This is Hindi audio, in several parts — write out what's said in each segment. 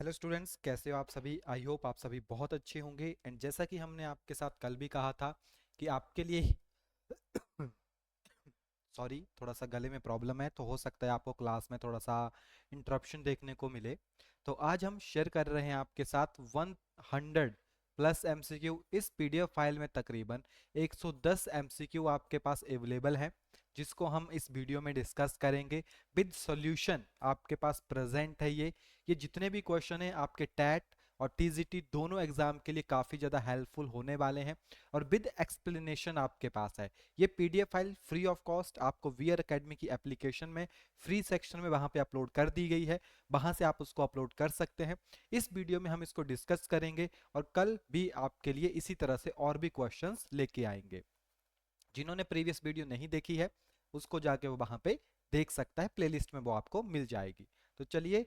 हेलो स्टूडेंट्स, कैसे हो आप सभी। आई होप आप सभी बहुत अच्छे होंगे। एंड जैसा कि हमने आपके साथ कल भी कहा था कि आपके लिए सॉरी, थोड़ा सा गले में प्रॉब्लम है, तो हो सकता है आपको क्लास में थोड़ा सा इंटरप्शन देखने को मिले। तो आज हम शेयर कर रहे हैं आपके साथ 100 प्लस एमसीक्यू। इस पीडीएफ फाइल में तकरीबन 110 एमसीक्यू आपके पास अवेलेबल है, जिसको हम इस वीडियो में डिस्कस करेंगे विद सॉल्यूशन। आपके पास प्रेजेंट है ये जितने भी क्वेश्चन हैं आपके टैट और टीजीटी दोनों एग्जाम के लिए काफ़ी ज़्यादा हेल्पफुल होने वाले हैं, और विद एक्सप्लेनेशन आपके पास है। ये PDF file free of cost आपको वीआर एकेडमी की एप्लीकेशन में फ्री सेक्शन में वहां पे अपलोड कर दी गई है, वहां से आप उसको अपलोड कर सकते हैं। इस वीडियो में हम इसको डिस्कस करेंगे और कल भी आपके लिए इसी तरह से और भी क्वेश्चंस लेके आएंगे। जिन्होंने प्रीवियस वीडियो नहीं देखी है उसको जाके वो वहां पे देख सकता है, प्लेलिस्ट में वो आपको मिल जाएगी। तो चलिए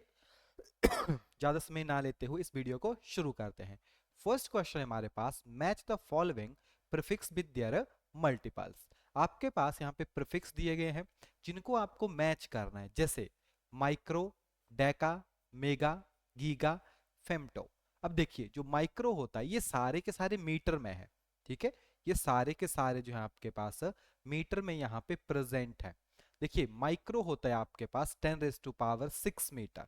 ज्यादा समय ना लेते हुए इस वीडियो को शुरू करते हैं। फर्स्ट क्वेश्चन है हमारे पास, match the following prefix with their multiples. आपके पास यहाँ पे प्रीफिक्स दिए गए हैं जिनको आपको मैच करना है, जैसे micro, Deka, mega, giga, femto. अब देखिए, जो माइक्रो होता है ये सारे के सारे मीटर में है, ठीक है। ये सारे के सारे जो है आपके पास मीटर में यहाँ पे प्रेजेंट है। देखिए, माइक्रो होता है आपके पास 10⁻6 मीटर,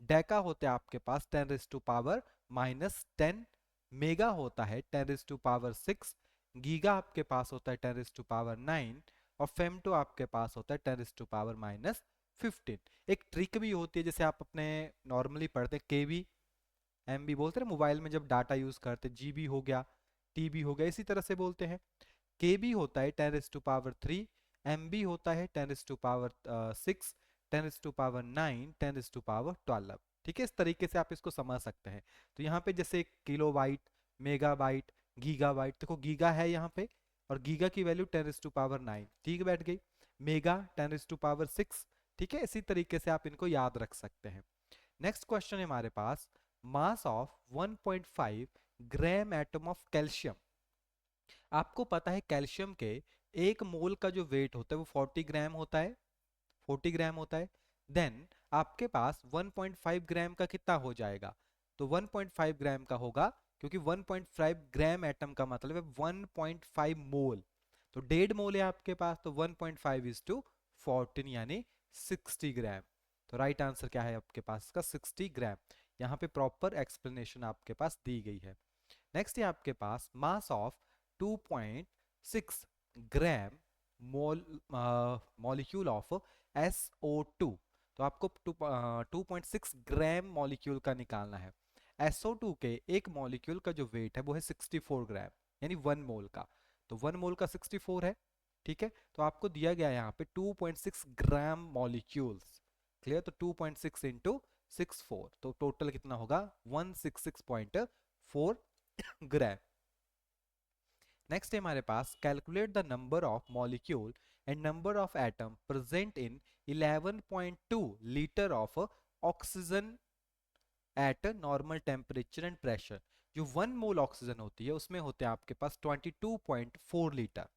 डेका होता है आपके पास 10⁻−10, मेगा होता है 10⁻6, गीगा आपके पास होता है 10⁻9, और फेम्टो आपके पास होता है 10⁻−15। एक ट्रिक भी होती है, जैसे आप अपने नॉर्मली पढ़ते हैं केबी एमबी बोलते हैं मोबाइल में जब डाटा यूज करते हैं, जीबी हो गया, टीबी हो गया, इसी तरह से बोलते हैं। केबी होता है 10⁻3, एमबी होता है 10⁻6, 10⁻9, 10⁻12। ठीक है, इस तरीके से आप इसको समझ सकते हैं। तो यहाँ पे जैसे kilo byte, mega byte, giga byte, देखो गीगा है यहाँ पे और गीगा की वैल्यू 10⁻9, ठीक बैठ गई। मेगा 10⁻6, ठीक है। इसी तरीके से आप इनको याद रख सकते हैं। नेक्स्ट क्वेश्चन है हमारे पास, mass of 1.5 gram atom of calcium. आपको पता है कैल्शियम के एक मोल का जो वेट होता है वो 40 ग्राम होता है, 40 ग्राम होता है। देन आपके पास 1.5 ग्राम का कितना हो जाएगा, तो 1.5 ग्राम का होगा, क्योंकि 1.5 ग्राम एटम का मतलब है 1.5 मोल। तो 1.5 मोल है आपके पास, तो 1.5:14 यानी 60 ग्राम। तो राइट आंसर क्या है आपके पास इसका, 60 ग्राम। यहाँ पे प्रॉपर एक्सप्लेनेशन आपके पास दी गई है। नेक्स्ट है आपके पास, mass of 2.6 gram mole molecule of SO2। तो आपको 2.6 ग्राम मॉलिक्यूल का निकालना है। SO2 के एक मॉलिक्यूल का जो वेट है वो है 64 ग्राम, यानी 1 मोल का। तो 1 मोल का 64 है, ठीक है। तो आपको दिया गया है यहाँ पे 2.6 ग्राम मॉलिक्यूल्स। क्लियर, तो 2.6 इंटू 64, तो टोटल कितना होगा 166.4 ग्राम। नेक्स्ट है हमारे पास, calculate the number of molecule and number of atom present in 11.2 litre of oxygen at normal temperature and pressure. जो 1 मोल ऑक्सीजन होती है उसमें होते हैं आपके पास 22.4 लीटर।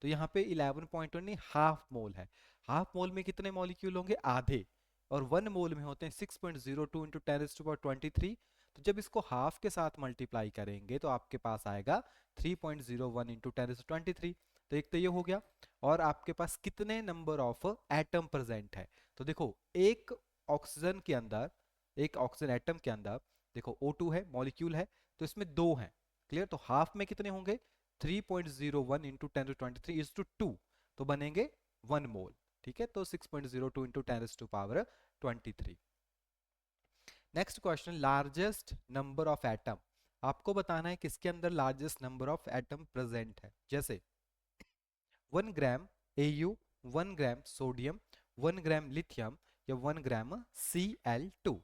तो यहाँ पे 11.1 नहीं, हाफ मोल है। हाफ मोल में कितने मॉलिक्यूल होंगे, आधे। और 1 मोल में होते हैं 6.02 इंटू 10⁻23। तो जब इसको हाफ के साथ मल्टीप्लाई करेंगे तो आपके पास आएगा 3.01 इंटू 10⁻23। तो एक तो ये हो गया। और आपके पास कितने नंबर ऑफ एटम प्रेजेंट है, तो देखो एक ऑक्सीजन के अंदर, एक ऑक्सीजन एटम के अंदर देखो O2 है, मॉलिक्यूल है, तो इसमें दो हैं। क्लियर, तो हाफ में कितने होंगे, 3.01 इंटू 10⁻23 इज टू 2, तो बनेंगे 1 मोल। ठीक है, तो 6.02 into 10⁻23। Next question, largest number of atom. आपको बताना है किसके अंदर largest number of atom present है। जैसे 1 ग्राम AU, 1 ग्राम सोडियम, 1 ग्राम लिथियम, या 1 ग्राम Cl2।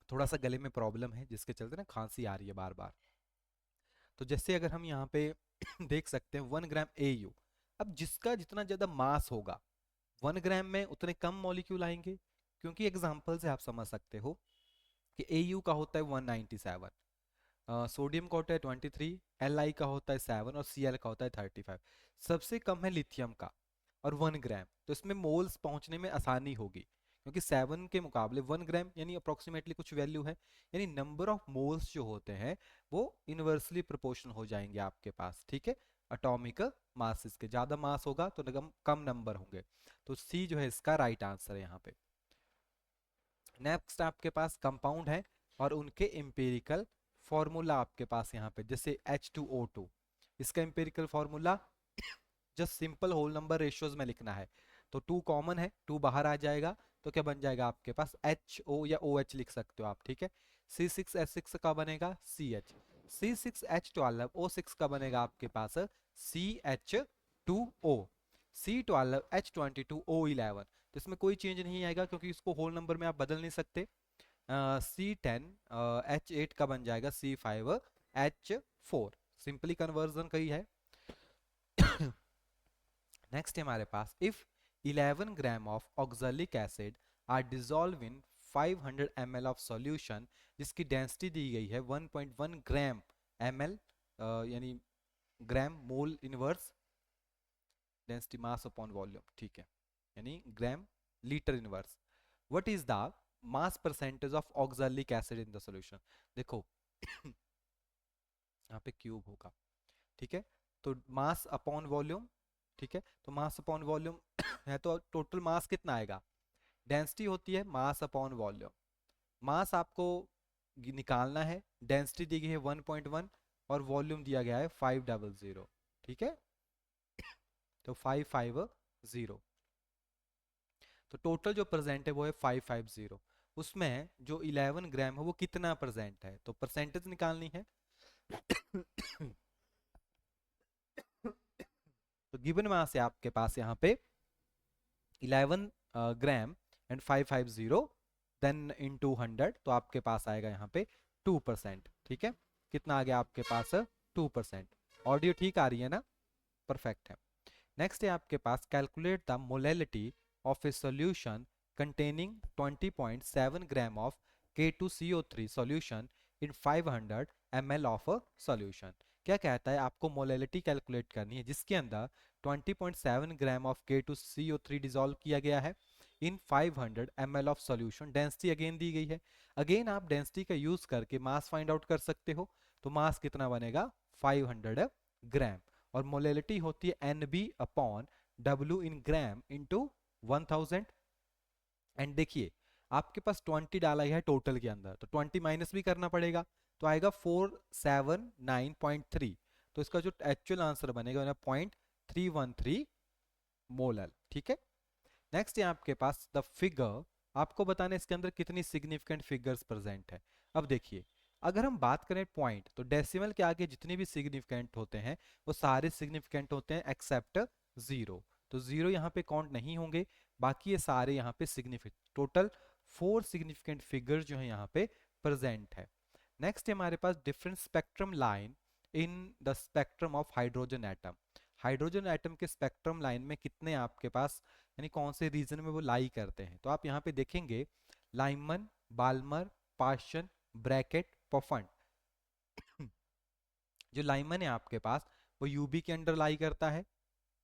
थोड़ा सा गले में प्रॉब्लम है जिसके चलते ना खांसी आ रही है बार बार। तो जैसे अगर हम यहाँ पे देख सकते हैं 1 ग्राम AU, अब जिसका जितना ज्यादा मास होगा 1 ग्राम में उतने कम मॉलिक्यूल आएंगे, क्योंकि एग्जाम्पल से आप समझ सकते हो कि AU का होता है 197, सोडियम का होता है 23, Li का होता है 7 और Cl का होता है 35। सबसे कम है लिथियम का, और 1 ग्राम, तो इसमें मोल्स पहुंचने में आसानी होगी, क्योंकि 7 के मुकाबले 1 ग्राम यानी अप्रोक्सीमेटली कुछ वैल्यू है, यानी नंबर ऑफ मोल्स जो होते हैं वो इनवर्सली प्रोपोर्शनल हो जाएंगे आपके पास, ठीक है। एटॉमिक मासेस के ज़्यादा मास होगा तो कम नंबर होंगे, तो सी जो है इसका राइट आंसर है यहाँ पे। नेक्स्ट आपके पास कंपाउंड है और उनके एम्पिरिकल फॉर्मूला आपके पास यहाँ पे, जैसे H2O2, इसका empirical formula just simple whole number ratios में लिखना है, तो 2 कॉमन है, 2 बाहर आ जाएगा, तो क्या बन जाएगा आपके पास HO या OH लिख सकते हो आप, ठीक है। C6H6 का बनेगा CH, C6H12O6 का बनेगा आपके पास CH2O, C12H22O11, तो इसमें कोई चेंज नहीं आएगा क्योंकि इसको होल नंबर में आप बदल नहीं सकते। C10H8 का बन जाएगा C5H4, सिंपली कन्वर्जन कही है। नेक्स्ट है हमारे पास, if 11 gram of oxalic acid are dissolve in 500 ml of solution, जिसकी डेंसिटी दी गई है 1.1 ग्राम ml, यानी gram mole inverse density mass upon volume, ठीक है, यानी gram litre inverse. What is the mass percentage of oxalic acid in the solution, देखो यहाँ पे क्यूब होगा, ठीक है, तो मास अपॉन वॉल्यूम, ठीक है, तो मास अपॉन वॉल्यूम है तो टोटल मास कितना आएगा, डेंसिटी होती है मास अपॉन वॉल्यूम, मास आपको निकालना है, डेंसिटी दी गई है 1.1 और वॉल्यूम दिया गया है 500, ठीक है, तो 550, तो टोटल जो प्रेजेंट है वो है 550, उसमें जो 11 ग्राम है वो कितना प्रेजेंट है, तो परसेंटेज निकालनी है। तो गिवन मास है आपके पास यहाँ पे 11 ग्राम एंड 550 देन इनटू 100, तो आपके पास आएगा यहाँ पे 2%, ठीक है, कितना आ गया आपके पास 2%। ऑडियो ठीक आ रही है ना, परफेक्ट है। नेक्स्ट है आपके पास, calculate the molality of a solution containing 20.7 gram of K2CO3 solution in 500 ml of a solution. क्या कहता है, आपको मोलैलिटी कैलकुलेट करनी है जिसके अंदर 20.7 ग्राम ऑफ K2CO3 डिजोल्व किया गया है इन 500 ml of solution, density again the गई है, अगेन आप डेंसिटी का यूज करके मास फाइंड आउट कर सकते हो, तो मास कितना बनेगा 500 ग्राम, और मोलैलिटी होती है NB upon W in gram into 1000। And देखिए आपके पास 20 डाला है टोटल के अंदर, तो 20 माइनस भी करना पड़ेगा, तो आएगा 479.3, तो इसका जो एक्चुअल आंसर बनेगा 0.313 मोलर, ठीक है। नेक्स्ट है आपके पास द फिगर, आपको बताना है इसके अंदर कितनी सिग्निफिकेंट फिगर्स प्रेजेंट है। अब देखिए अगर हम बात करें पॉइंट, तो डेसिमल के आगे जितने भी सिग्निफिकेंट होते हैं वो सारे सिग्निफिकेंट होते हैं एक्सेप्ट 0, तो 0 यहाँ पे काउंट नहीं होंगे, बाकी ये सारे यहाँ पे सिग्निफिकेंट, टोटल 4 सिग्निफिकेंट फिगर जो है यहाँ पे प्रेजेंट है। नेक्स्ट है हमारे पास different spectrum line in the spectrum of hydrogen atom, hydrogen atom के स्पेक्ट्रम लाइन में कितने आपके पास, यानी कौन से रीजन में वो लाई करते हैं, तो आप यहाँ पे देखेंगे लाइमन, बाल्मर, पार्शन, ब्रैकेट, पफंड। जो लाइमन है आपके पास वो यूबी के अंडर लाई करता है,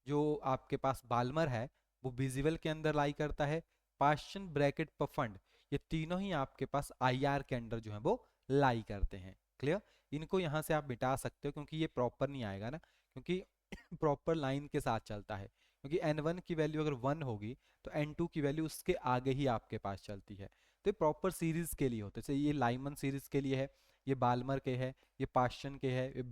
जो आपके पास बाल्मर है वो विजिबल के अंदर लाई करता है, पार्शन, ब्रैकेट, पफंड, ये तीनों ही आपके पास आईआर के अंडर जो है वो लाई करते हैं। क्लियर, इनको यहाँ से आप मिटा सकते हो क्योंकि ये प्रॉपर नहीं आएगा ना, क्योंकि प्रॉपर लाइन के साथ चलता है, क्योंकि n1 की वैल्यू अगर 1 होगी तो n2 की वैल्यू उसके आगे ही आपके पास चलती है, तो ये प्रॉपर सीरीज के लिए होते हैं, जैसे ये लाइमन सीरीज के लिए है, ये बाल्मर के है, ये पार्शन के है, ये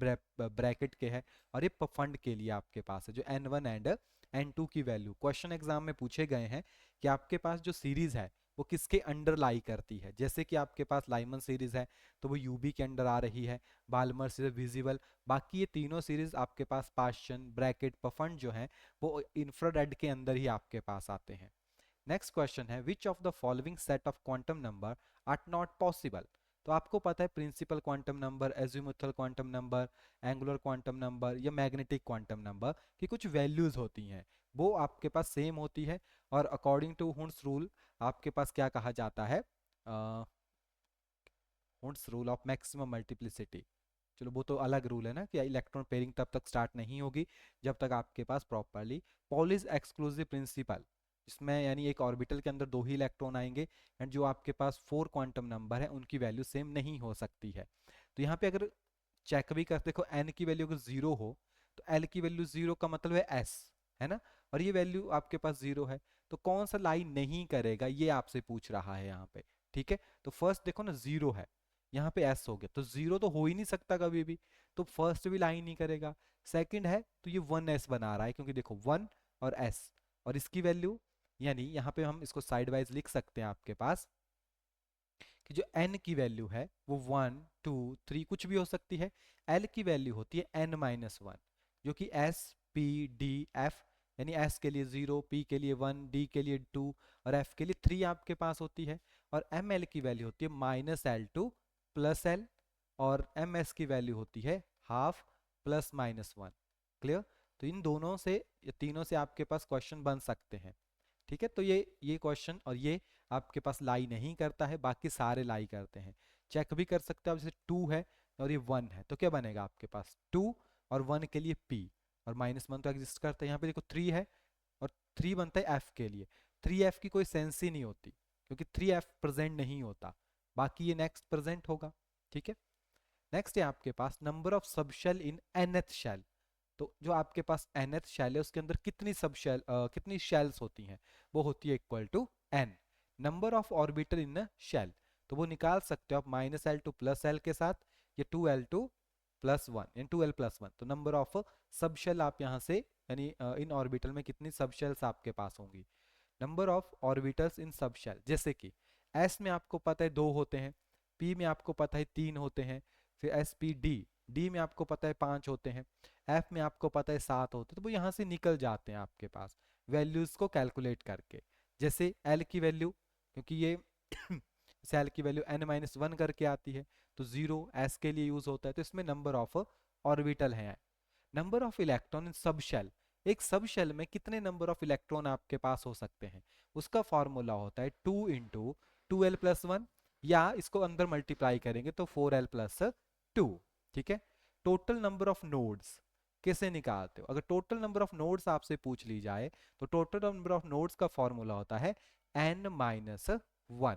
ब्रैकेट के है, और ये पफंड के लिए आपके पास है, जो n1 एंड n2 की वैल्यू क्वेश्चन एग्जाम में पूछे गए हैं कि आपके पास जो सीरीज है वो किसके अंडर लाई करती है, जैसे कि आपके पास लाइमन सीरीज है तो वो यूबी के अंडर आ रही है, बाल्मर सीरीज विजिबल, बाकी ये तीनों सीरीज आपके पास पार्शन, ब्रैकेट, पफंड जो है वो इंफ्रारेड के अंदर ही आपके पास आते हैं। नेक्स्ट क्वेश्चन है, which of the following set of quantum number are not possible, तो आपको पता है principal quantum number, azimuthal quantum number, angular quantum number या मैग्नेटिक क्वांटम नंबर की कुछ वैल्यूज होती हैं वो आपके पास सेम होती है, और अकॉर्डिंग टू हुंस रूल आपके पास क्या कहा जाता है, हुंस रूल ऑफ मैक्सिमम मल्टीप्लिसिटी, चलो वो तो अलग रूल है ना कि इलेक्ट्रॉन पेयरिंग तब तक स्टार्ट नहीं होगी जब तक आपके पास प्रॉपरली पॉलीज एक्सक्लूसिव प्रिंसिपल, इसमें यानी एक ऑर्बिटल के अंदर दो ही इलेक्ट्रॉन आएंगे एंड जो आपके पास 4 क्वांटम नंबर है उनकी वैल्यू सेम नहीं हो सकती है। तो यहाँ पे अगर चेक भी करते, देखो एन की वैल्यू अगर जीरो हो तो एल की वैल्यू जीरो का मतलब है एस, है ना, और ये वैल्यू आपके पास जीरो है, तो कौन सा लाई नहीं करेगा ये आपसे पूछ रहा है यहाँ पे। ठीक है, तो फर्स्ट देखो ना जीरो है, यहाँ पे एस हो गया तो जीरो तो हो ही नहीं सकता कभी भी, तो फर्स्ट भी लाई नहीं करेगा। सेकंड है तो ये वन एस बना रहा है क्योंकि देखो वन और एस, और इसकी वैल्यू यानी यहाँ पे हम इसको साइड वाइज लिख सकते हैं आपके पास कि जो n की वैल्यू है वो 1 2 3 कुछ भी हो सकती है, l की वैल्यू होती है n-1, जो कि s p d f, यानी s के लिए 0, p के लिए 1, d के लिए 2 और f के लिए 3 आपके पास होती है, और ml की वैल्यू होती है -l2 प्लस l, और ms की वैल्यू होती है हाफ प्लस -1। क्लियर? तो इन दोनों से, ये तीनों से आपके पास क्वेश्चन बन सकते हैं। ठीक है, तो ये क्वेश्चन और ये आपके पास लाई नहीं करता है, बाकी सारे लाई करते हैं। चेक भी कर सकते हो आप, जैसे 2 है और ये 1 है तो क्या बनेगा आपके पास 2 और 1 के लिए p, और -1 तो एग्जिस्ट करता है। यहाँ पे देखो 3 है और 3 बनता है f के लिए, 3f की कोई सेंस ही नहीं होती क्योंकि 3f प्रेजेंट नहीं होता, बाकी ये नेक्स्ट प्रेजेंट होगा। ठीक है, नेक्स्ट है आपके पास number of sub shell in nth shell. तो जो आपके पास nth शेल है उसके अंदर कितनी सब शेल कितनी शेल्स होती हैं, वो होती है equal to n number of orbital in shell, तो वो निकाल सकते हो आप -l2 प्लस l के साथ, ये 2l2 प्लस 1 यानी 2l प्लस 1, तो नंबर ऑफ सब शेल आप यहाँ से यानी इन ऑर्बिटल में कितनी सब शेल्स आपके पास होंगी, number of orbitals in sub shell, जैसे कि s में आपको पता है 2 होते हैं, p में आपको पता है 3 होते हैं, फिर एस पी डी, डी में आपको पता है 5 होते हैं, एफ में आपको पता है 7 होते हैं, तो वो यहाँ से निकल जाते हैं आपके पास वैल्यूज को कैलकुलेट करके। जैसे एल की वैल्यू, क्योंकि ये सेल की वैल्यू n-1 करके आती है तो 0 एस के लिए यूज होता है, तो इसमें नंबर ऑफ ऑर्बिटल है। Number of electron in sub shell, एक सब शेल में कितने नंबर ऑफ इलेक्ट्रॉन आपके पास हो सकते हैं, उसका फॉर्मूला होता है 2 इंटू 2l प्लस 1, या इसको अंदर मल्टीप्लाई करेंगे तो 4l प्लस 2। ठीक है, टोटल नंबर ऑफ नोड्स कैसे निकालते हो, अगर टोटल नंबर ऑफ नोड्स आपसे पूछ ली जाए तो टोटल नंबर ऑफ नोड्स का फॉर्मूला होता है n-1,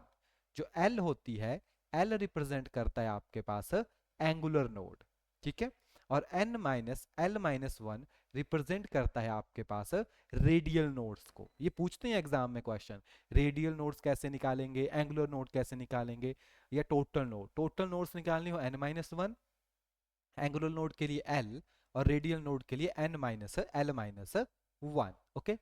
जो l होती है, l रिप्रेजेंट करता है आपके पास एंगुलर नोड। ठीक है, और n-l-1 रिप्रेजेंट करता है आपके पास रेडियल नोड्स को। ये पूछते हैं एग्जाम में क्वेश्चन, रेडियल नोड्स कैसे निकालेंगे, एंगुलर नोड कैसे निकालेंगे, या टोटल नोड्स निकालनी हो n-1, एंगुलर नोड के लिए l और रेडियल नोड के लिए n-l-1। ओके,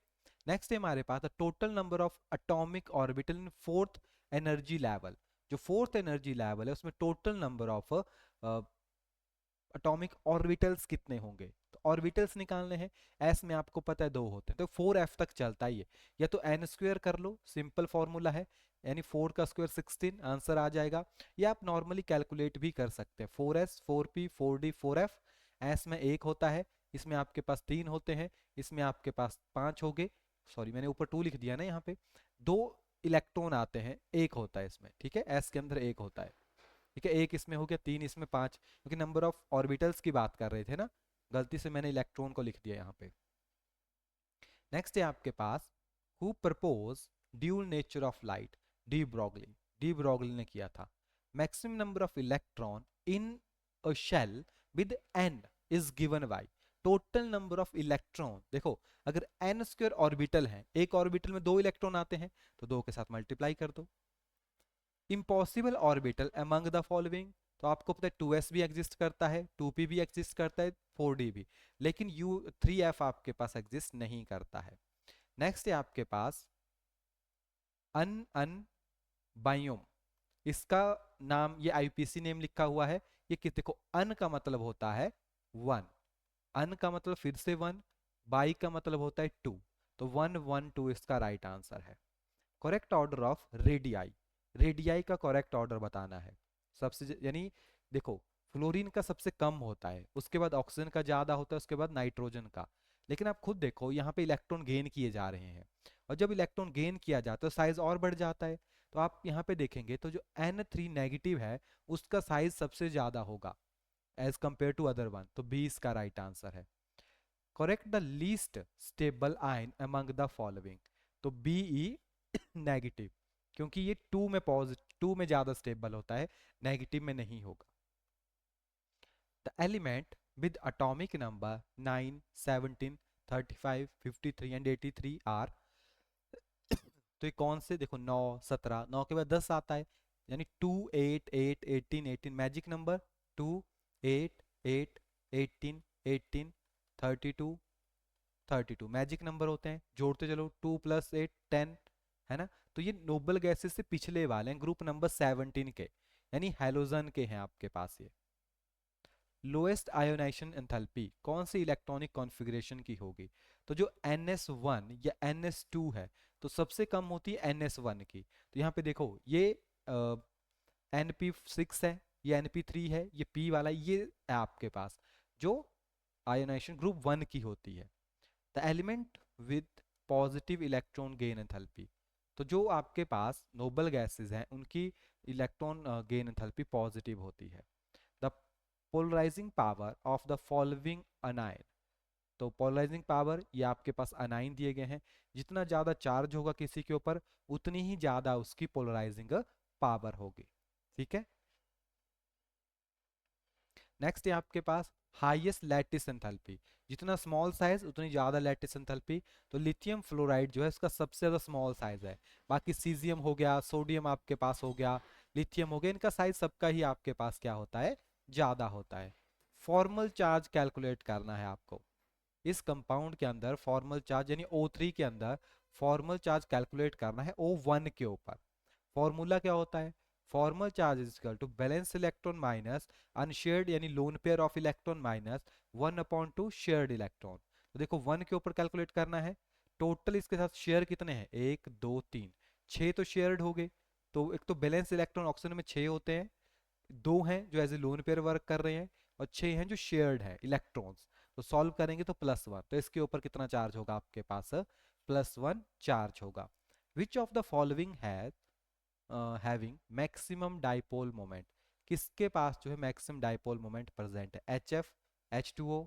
नेक्स्ट है हमारे पास total number of atomic orbital in fourth energy level, जो फोर्थ एनर्जी लेवल है उसमें total number of atomic orbitals कितने होंगे, तो ऑर्बिटल्स निकालने हैं। एस में आपको पता है 2 होते हैं तो 4f तक चलता ही है, या तो n स्क्वायर कर लो, सिंपल फॉर्मूला है, यानी 4 का स्क्वायर 16 आंसर आ जाएगा, या आप नॉर्मली कैलकुलेट भी कर सकते हैं 4s 4p 4d 4f। S में 1 होता है, इसमें आपके पास 3 होते हैं, इसमें आपके पास 5 हो गए, सॉरी मैंने ऊपर 2 लिख दिया ना, यहाँ पे 2 इलेक्ट्रॉन आते हैं, 1 होता है इसमें। ठीक है, एस के अंदर 1 होता है। ठीक है, 1 इसमें हो गया, 3 इसमें, 5, क्योंकि नंबर ऑफ ऑर्बिटल्स की बात कर रहे थे ना, गलती से मैंने इलेक्ट्रॉन को लिख दिया यहाँ पे। नेक्स्ट है आपके पास who propose dual nature of light, de Broglie ने किया था। Maximum number of electron in a shell with n is given by total number of electron. देखो अगर n स्क्वायर ऑर्बिटल है, एक ऑर्बिटल में 2 इलेक्ट्रॉन आते हैं तो 2 के साथ मल्टीप्लाई कर दो। Impossible orbital among the following, तो आपको पता है 2s भी एग्जिस्ट करता है, 2p भी एग्जिस्ट करता है, 4d भी, लेकिन 3f आपके पास एग्जिस्ट नहीं करता है। नेक्स्ट है आपके पास अन बायोम, इसका नाम, ये आईपीसी नेम लिखा हुआ है, ये कि देखो अन का मतलब होता है 1, अन का मतलब फिर से 1, बाई का मतलब होता है 2, तो 1 1 2 इसका राइट आंसर है। Correct order of radii, radii का करेक्ट ऑर्डर बताना है सबसे, यानी देखो फ्लोरीन का सबसे कम होता है, उसके बाद ऑक्सीजन का ज्यादा होता है, उसके बाद नाइट्रोजन का, लेकिन आप खुद देखो यहाँ पे इलेक्ट्रॉन गेन किए जा रहे हैं, और जब इलेक्ट्रॉन गेन किया जाता है तो साइज और बढ़ जाता है, तो आप यहाँ पे देखेंगे तो जो N3 नेगेटिव है उसका साइज सबसे ज्यादा होगा, as compare to other one, तो बी इसका राइट आंसर है। Correct the least stable ion among the following, तो बी ई नेगेटिव, क्योंकि ये टू में पॉजिटिव, टू में ज्यादा स्टेबल होता है, नेगेटिव में नहीं होगा। The element with atomic number 9, 17, 35, 53 and 83 are, तो ये कौन से, देखो 9, 17, 9 के बाद 10 आता है, यानी 2, 8, 8, 18, 18 मैजिक नंबर, 2, 8, 8, 18, 18, 32, 32 मैजिक नंबर होते हैं, जोड़ते चलो, 2 + 8 10, है ना। तो ये नोबल गैसेस से पिछले वाले हैं, ग्रुप नंबर 17 के, यानी हेलोजन के हैं आपके पास ये। लोएस्ट आयोनाइजेशन एंथैल्पी कौन सी इलेक्ट्रॉनिक कॉन्फ़िगरेशन की होगी, तो जो NS1 या NS2 है, तो सबसे कम होती है NS1 की। तो यहाँ पे देखो ये NP6 है, ये NP3 है, ये P वाला ये है आपके पास, जो आयोनाइजेशन ग्रुप 1 की होती है। The element with positive electron gain enthalpy, तो जो आपके पास नोबल गैसेस हैं उनकी इलेक्ट्रॉन गेन एंथैल्पी पॉजिटिव होती है। The polarising power of the following anion, तो पोलराइजिंग पावर ये आपके पास अनाइन दिए गए हैं, जितना ज्यादा चार्ज होगा किसी के ऊपर उतनी ही ज्यादा उसकी पोलराइजिंग पावर होगी, ठीक है। नेक्स्ट है आपके पास हाईएस्ट लैटिस एंथैल्पी, जितना स्मॉल साइज उतनी ज्यादा लैटिस एंथैल्पी, तो लिथियम फ्लोराइड जो है इसका सबसे ज्यादा स्मॉल साइज है, बाकी सीजियम हो गया, सोडियम आपके पास हो गया, लिथियम हो गया, इनका साइज सबका ही आपके पास क्या होता है, ज्यादा होता है। फॉर्मल चार्ज कैलकुलेट करना है आपको, इस कंपाउंड के अंदर फॉर्मल चार्ज यानी O3 के अंदर फॉर्मल चार्ज कैलकुलेट करना है O1 के ऊपर। फॉर्मूला क्या होता है, formal charge is equal to valence electron minus unshared यानी lone pair of electron minus 1/2 shared electron. तो देखो 1 के ऊपर कैलकुलेट करना है, टोटल इसके साथ शेयर कितने हैं, 1 2 3, 6 तो शेयर्ड हो गए, तो एक तो बैलेंस इलेक्ट्रॉन ऑक्सीजन में 6 होते हैं, 2 हैं जो as a lone pair work कर रहे हैं, और 6 हैं जो शेयर्ड है इलेक्ट्रॉन्स। तो सॉल्व करेंगे तो +1, तो इसके ऊपर कितना चार्ज होगा आपके पास, +1 चार्ज होगा। विच of the following has having maximum dipole moment, किसके पास जो है मैक्सिमम डाइपोल मोमेंट प्रेजेंट है, HF, H2O,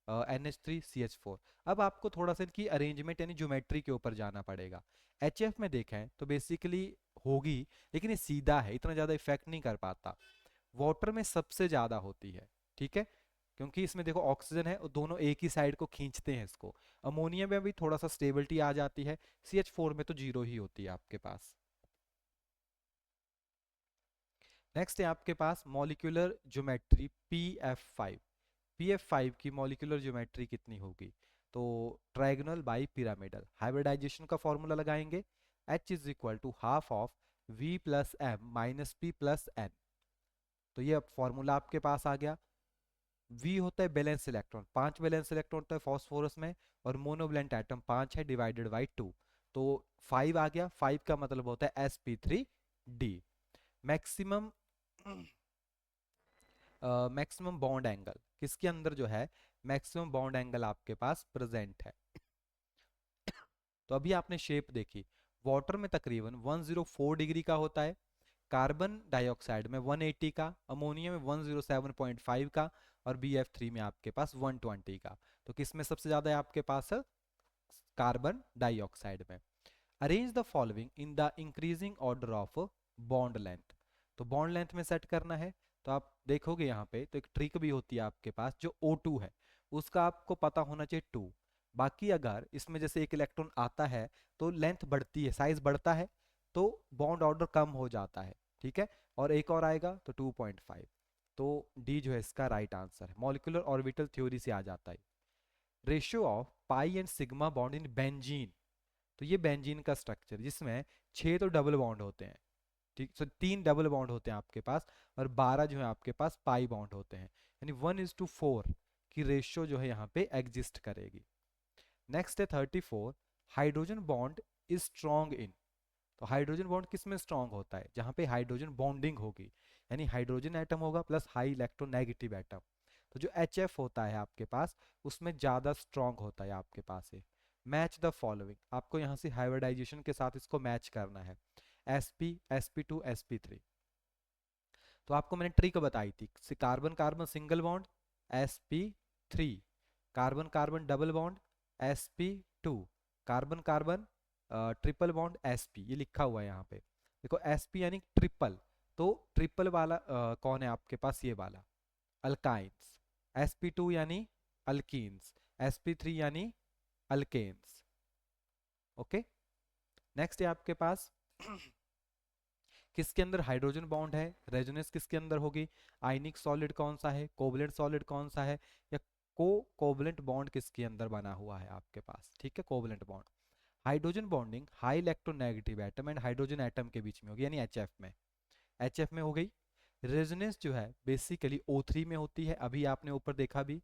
NH3, CH4। अब आपको थोड़ा सा इनकी अरेंजमेंट यानी ज्योमेट्री के ऊपर जाना पड़ेगा। HF में देखें तो बेसिकली होगी, लेकिन ये सीधा है, इतना ज़्यादा इफेक्ट नहीं कर पाता। वाटर में सबसे ज़्यादा होती है, ठीक है, क्योंकि इसमें देखो ऑक्सीजन है और दोनों एक ही साइड को खींचते हैं इसको। अमोनिया में भी थोड़ा सा स्टेबिलिटी आ जाती है, CH4 में तो जीरो ही होती है आपके पास। नेक्स्ट है आपके पास मॉलिक्यूलर ज्योमेट्री PF5, PF5 की मॉलिक्यूलर ज्योमेट्री कितनी होगी, तो ट्रायगोनल बाई पिरामिडल। हाइब्रिडाइजेशन का फॉर्मूला लगाएंगे, H is equal to half of V + M - P + N, तो ये फॉर्मूला आपके पास आ गया। V होता है बैलेंस इलेक्ट्रॉन, 5 बैलेंस इलेक्ट्रॉन होता है फॉस्फोरस में, और मोनोवैलेंट एटम 5 है डिवाइडेड बाई 2, तो 5 आ गया, 5 का मतलब होता है sp3d। Maximum maximum bond angle किसके अंदर जो है, मैक्सिमम बॉन्ड एंगल आपके पास प्रेजेंट है। तो अभी आपने शेप देखी, वाटर में तकरीबन 104 डिग्री का होता है, कार्बन डाइऑक्साइड में 180 का, अमोनिया में 107.5 का, और BF3 में आपके पास 120 का। तो किस में सबसे ज्यादा है आपके पास, कार्बन डाइऑक्साइड में। Arrange the following in the increasing order of bond length, तो बॉन्ड लेंथ में सेट करना है, तो आप देखोगे यहाँ पे तो एक ट्रिक भी होती है आपके पास, जो O2 है उसका आपको पता होना चाहिए 2, बाकी अगर इसमें जैसे एक इलेक्ट्रॉन आता है तो लेंथ बढ़ती है, साइज बढ़ता है, तो बॉन्ड ऑर्डर कम हो जाता है, ठीक है, और एक और आएगा तो 2.5, तो डी जो है इसका राइट आंसर है, मॉलिक्यूलर ऑर्बिटल थ्योरी से आ जाता है। Ratio of pi and sigma bond in benzene, तो ये बेंजीन का स्ट्रक्चर जिसमें 6 तो डबल बॉन्ड होते हैं, ठीक, तो 3 डबल बॉन्ड होते हैं आपके पास, और 12 जो है आपके पास पाई बॉन्ड होते हैं, यानी 1:4 की रेशियो जो है यहाँ पे एग्जिस्ट करेगी। नेक्स्ट है 34, hydrogen bond is strong in, तो हाइड्रोजन बॉन्ड किस में स्ट्रॉन्ग होता है, जहाँ पे हाइड्रोजन बॉन्डिंग होगी, यानी हाइड्रोजन एटम होगा प्लस हाई इलेक्ट्रोनेगेटिव एटम, तो जो HF होता है आपके पास उसमें ज़्यादा स्ट्रॉन्ग होता है आपके पास है। मैच द फॉलोइंग, आपको यहाँ से हाइब्रिडाइजेशन के साथ इसको मैच करना है, sp sp2 sp3, तो आपको मैंने ट्रिक बताई थी, carbon carbon single bond sp3, carbon carbon double bond sp2, carbon carbon triple bond sp, ये लिखा हुआ है यहाँ पे। देखो sp यानी ट्रिपल, तो ट्रिपल वाला कौन है आपके पास, ये वाला अल्काइंस, sp2 यानी अल्कीन्स, sp3 यानी अल्केन्स। ओके, नेक्स्ट है आपके पास किसके अंदर हाइड्रोजन बॉन्ड है, रेजोनेंस किसके अंदर होगी, आयनिक सॉलिड कौन सा है, कोवलेंट सॉलिड कौन सा है, या कोवलेंट बॉन्ड किसके अंदर बना हुआ है आपके पास, ठीक है, covalent bond. Hydrogen bonding high electronegative atom and hydrogen atom के बीच में होगी, यानी एचएफ में, एचएफ में हो गई। रेजोनेंस जो है बेसिकली O3 में होती है, अभी आपने ऊपर देखा भी।